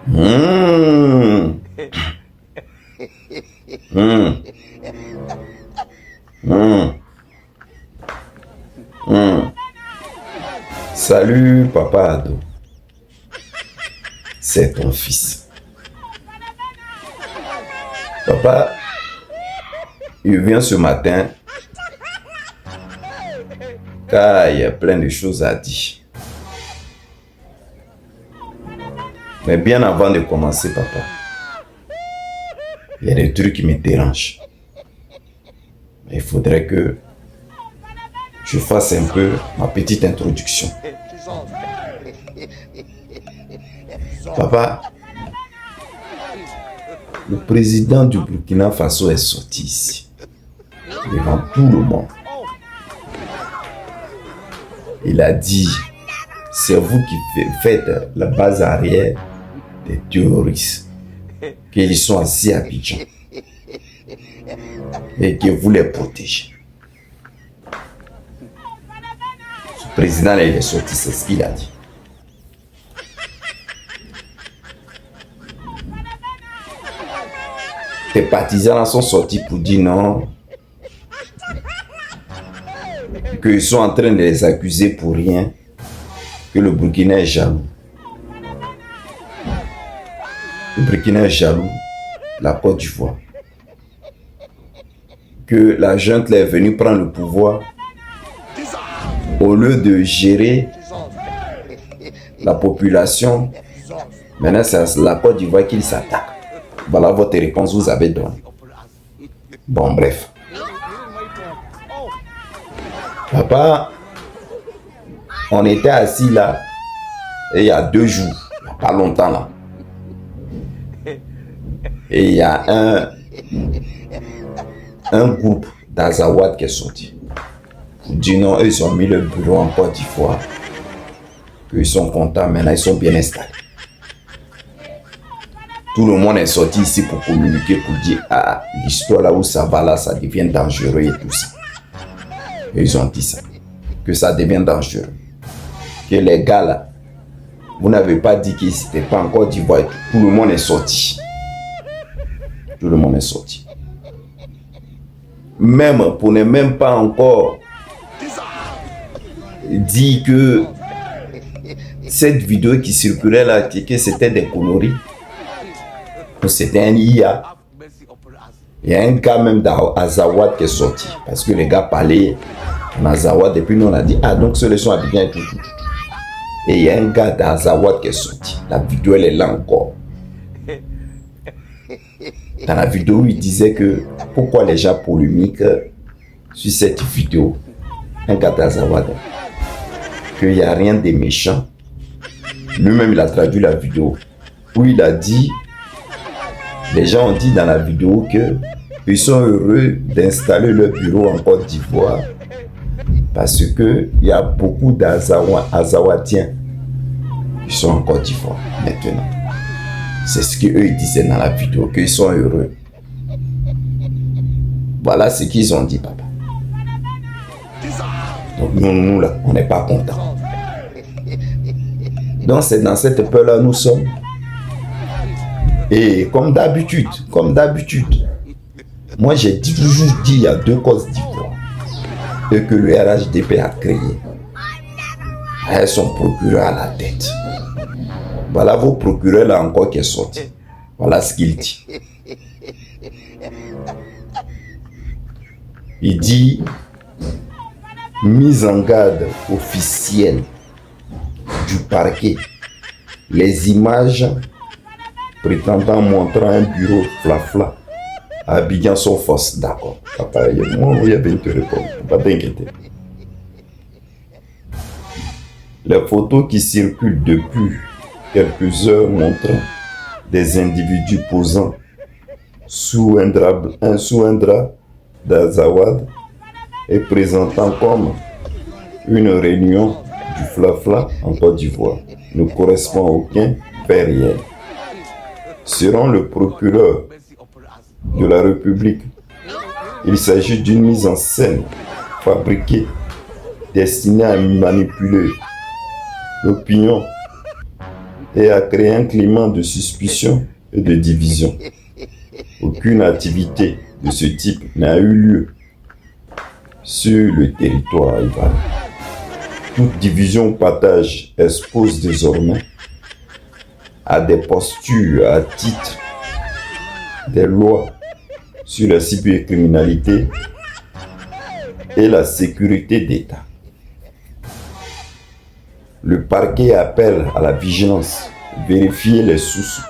Mmh. Mmh. Mmh. Mmh. Salut, papa Ado. C'est ton fils. Papa, il vient ce matin car il y a plein de choses à dire. Mais bien avant de commencer, papa, il y a des trucs qui me dérangent. Il faudrait que je fasse un peu ma petite introduction. Papa, le président du Burkina Faso est sorti ici, devant tout le monde. Il a dit, c'est vous qui faites la base arrière des terroristes, qu'ils sont assis à Abidjan et que vous les protégez. Ce président là, il est sorti, c'est ce qu'il a dit. Les partisans là sont sortis pour dire non, qu'ils sont en train de les accuser pour rien, que le Burkina est jaloux. Le Burkina est jaloux, la Côte d'Ivoire. Que la junte est venue prendre le pouvoir au lieu de gérer la population. Maintenant, c'est la Côte d'Ivoire qui s'attaque. Voilà votre réponse, vous avez donné. Bon, bref. Papa, on était assis là, et il y a 2 jours, il n'y a pas longtemps là. Et il y a un groupe d'Azawad qui est sorti. Pour dire non, eux, ils ont mis le bureau en Côte d'Ivoire. Ils sont contents, maintenant ils sont bien installés. Tout le monde est sorti ici pour communiquer, pour dire ah, l'histoire là où ça va là, ça devient dangereux et tout ça. Et ils ont dit ça, que ça devient dangereux. Que les gars là, vous n'avez pas dit qu'ils n'étaient pas en Côte d'Ivoire. Tout le monde est sorti. Tout le monde est sorti. Même pour ne même pas encore dire que cette vidéo qui circulait là, que c'était des conneries. C'était un IA. Il y a un gars même d'Azawad qui est sorti. Parce que les gars parlaient en Azawad. Et puis nous on a dit, ah donc ce sont Abidjan et tout. Et il y a un gars d'Azawad qui est sorti. La vidéo elle est là encore. Dans la vidéo il disait que pourquoi les gens polémiquent sur cette vidéo. Un gars d'Azawad. Qu'il n'y a rien de méchant. Lui-même il a traduit la vidéo. Où il a dit, les gens ont dit dans la vidéo que ils sont heureux d'installer leur bureau en Côte d'Ivoire parce que il y a beaucoup d'Azawadiens qui sont en Côte d'Ivoire maintenant. C'est ce qu'eux ils disaient dans la vidéo, qu'ils sont heureux. Voilà ce qu'ils ont dit, papa. Donc nous là, on n'est pas contents. Donc c'est dans cette peur-là nous sommes. Et comme d'habitude, moi j'ai toujours dit il y a 2 causes d'Ivoire et que le RHDP a créé. Avec son procureur à la tête. Voilà vos procureurs là encore qui est sorti. Voilà ce qu'il dit. Il dit mise en garde officielle du parquet. Les images prétendant montrer un bureau flafla à Abidjan sont fausses. D'accord. Papa, moi, il y a bien te répondre. Pas t'inquiéter. Les photos qui circulent depuis quelques heures montrant des individus posant sous un drap d'Azawad et présentant comme une réunion du flafla en Côte d'Ivoire ne correspond à aucun fait réel. Selon le procureur de la République, il s'agit d'une mise en scène fabriquée destinée à manipuler l'opinion et a créé un climat de suspicion et de division. Aucune activité de ce type n'a eu lieu sur le territoire ivoirien. Toute division ou partage expose désormais à des postures à titre des lois sur la cybercriminalité et la sécurité d'État. Le parquet appelle à la vigilance, vérifier les sources,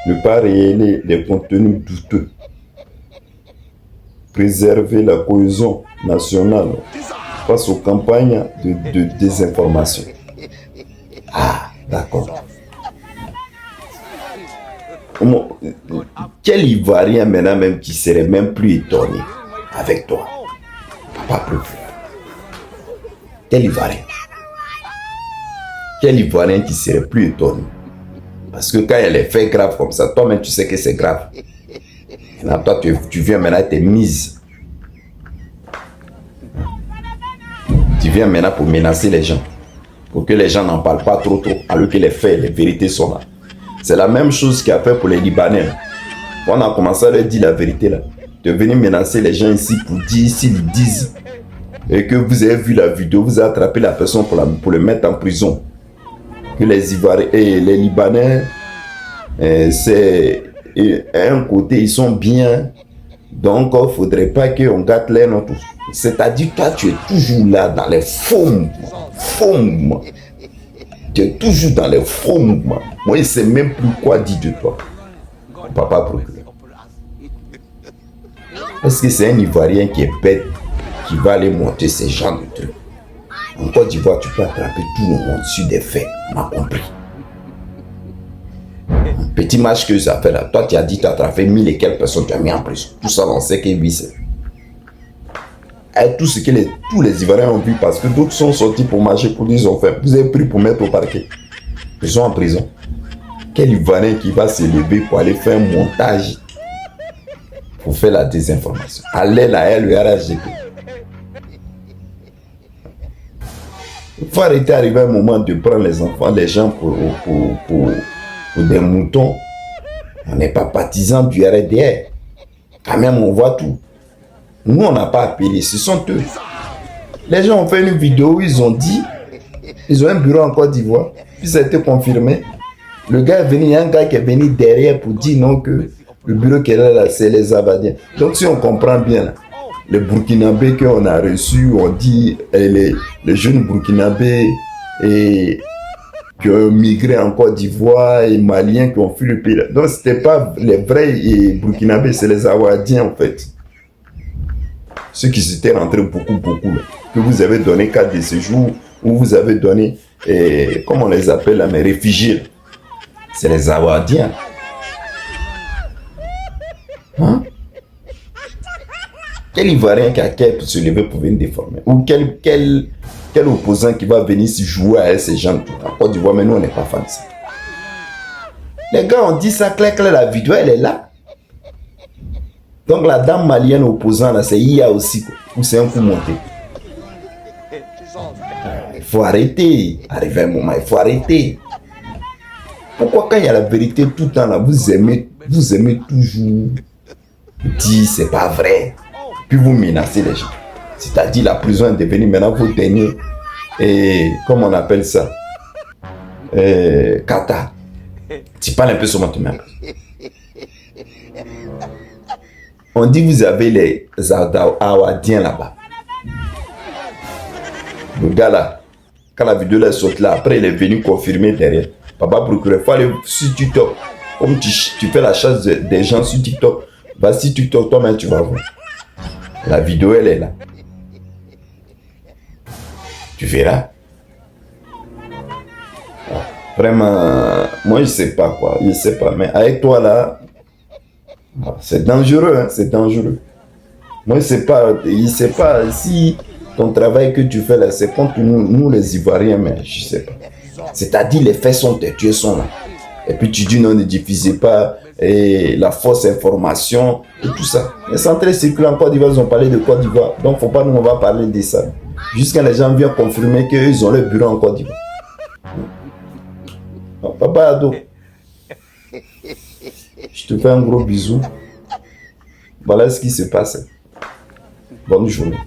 ne pas révéler les contenus douteux, préserver la cohésion nationale face aux campagnes de désinformation. Ah, d'accord. Quel Ivoirien maintenant même qui serait même plus étonné avec toi? Papa préféré. Quel Ivoirien? Quel Ivoirien qui serait plus étonné? Parce que quand il y a les faits graves comme ça, toi-même tu sais que c'est grave. Maintenant, toi tu viens maintenant t'es mise. Tu viens maintenant pour menacer les gens. Pour que les gens n'en parlent pas trop, alors que les faits, les vérités sont là. C'est la même chose qu'il a fait pour les Libanais. On a commencé à leur dire la vérité là. De venir menacer les gens ici pour dire, s'ils disent et que vous avez vu la vidéo, vous avez attrapé la personne pour le mettre en prison. Que les Ivoiriens et les Libanais, c'est un côté, ils sont bien. Donc, il ne faudrait pas qu'on gâte les nôtres. C'est-à-dire, toi, tu es toujours là dans les faux mouvements. Tu es toujours dans les faux mouvements. Moi, je ne sais même plus quoi dire de toi. Papa procureur. Est-ce que c'est un Ivoirien qui est bête qui va aller monter ces genres de trucs? En Côte d'Ivoire, tu peux attraper tout le monde sur des faits. On a compris. Un petit match que ça fait là. Toi, tu as dit que tu as attrapé 1000 et quelques personnes, tu as mis en prison. Tout ça, on sait que oui, c'est. Et tout ce que tous les Ivoiriens ont vu, parce que d'autres sont sortis pour marcher, pour dire qu'ils ont fait. Vous avez pris pour mettre au parquet. Ils sont en prison. Quel Ivoirien qui va se lever pour aller faire un montage pour faire la désinformation? Allez là, le RHDP. Il faut arrêter d'arriver à un moment de prendre les enfants, les gens pour des moutons. On n'est pas partisans du RDR. Quand même, on voit tout. Nous, on n'a pas appelé, ce sont eux. Les gens ont fait une vidéo où ils ont dit, ils ont un bureau en Côte d'Ivoire, puis ça a été confirmé. Le gars est venu, il y a un gars qui est venu derrière pour dire non que le bureau qui est là, c'est les Abadiens. Donc si on comprend bien, là, les Burkinabés qu'on a reçus, on dit les jeunes Burkinabés et qui ont migré en Côte d'Ivoire et Maliens qui ont fui le pays. Donc ce n'était pas les vrais Burkinabés, c'est les Awadiens en fait. Ceux qui s'étaient rentrés beaucoup, là, que vous avez donné carte de séjour, ou vous avez donné, comment on les appelle là, mais réfugiés. C'est les Awadiens. Hein? Quel Ivoirien qui a qu'à se lever pour venir déformer? Ou quel opposant qui va venir se jouer à ces gens en Côte d'Ivoire, mais nous on n'est pas fans de ça. Les gars ont dit ça, clac, la vidéo elle est là. Donc la dame malienne opposant là, c'est IA aussi, quoi. Ou c'est un coup monté. Il faut arrêter. Arrivé un moment, il faut arrêter. Pourquoi quand il y a la vérité tout le temps là, vous aimez toujours dire c'est pas vrai. Puis vous menacez les gens. C'est-à-dire la prison est devenue maintenant vos derniers. Et comment on appelle ça? Kata. Tu parles un peu sur moi tout-même. On dit que vous avez les Awadiens là-bas. Le gars là, quand la vidéo est sortie là, après il est venu confirmer derrière. Papa procureur, il faut aller sur TikTok. Comme tu fais la chasse des gens sur TikTok, va sur TikTok, toi-même tu vas voir. La vidéo elle est là. Tu verras. Vraiment, moi je sais pas quoi, je sais pas, mais avec toi là, c'est dangereux, hein, c'est dangereux. Moi je sais pas si ton travail que tu fais là, c'est contre nous les Ivoiriens, mais je sais pas. C'est-à-dire les faits sont têtus, sont là. Et puis tu dis non, ne diffusez pas et la fausse information et tout ça. Les centrales circulent en Côte d'Ivoire, ils ont parlé de Côte d'Ivoire, donc faut pas nous on va parler de ça. Jusqu'à les gens viennent confirmer qu'ils ont le bureau en Côte d'Ivoire. Papa Ado, je te fais un gros bisou. Voilà ce qui se passe. Bonne journée.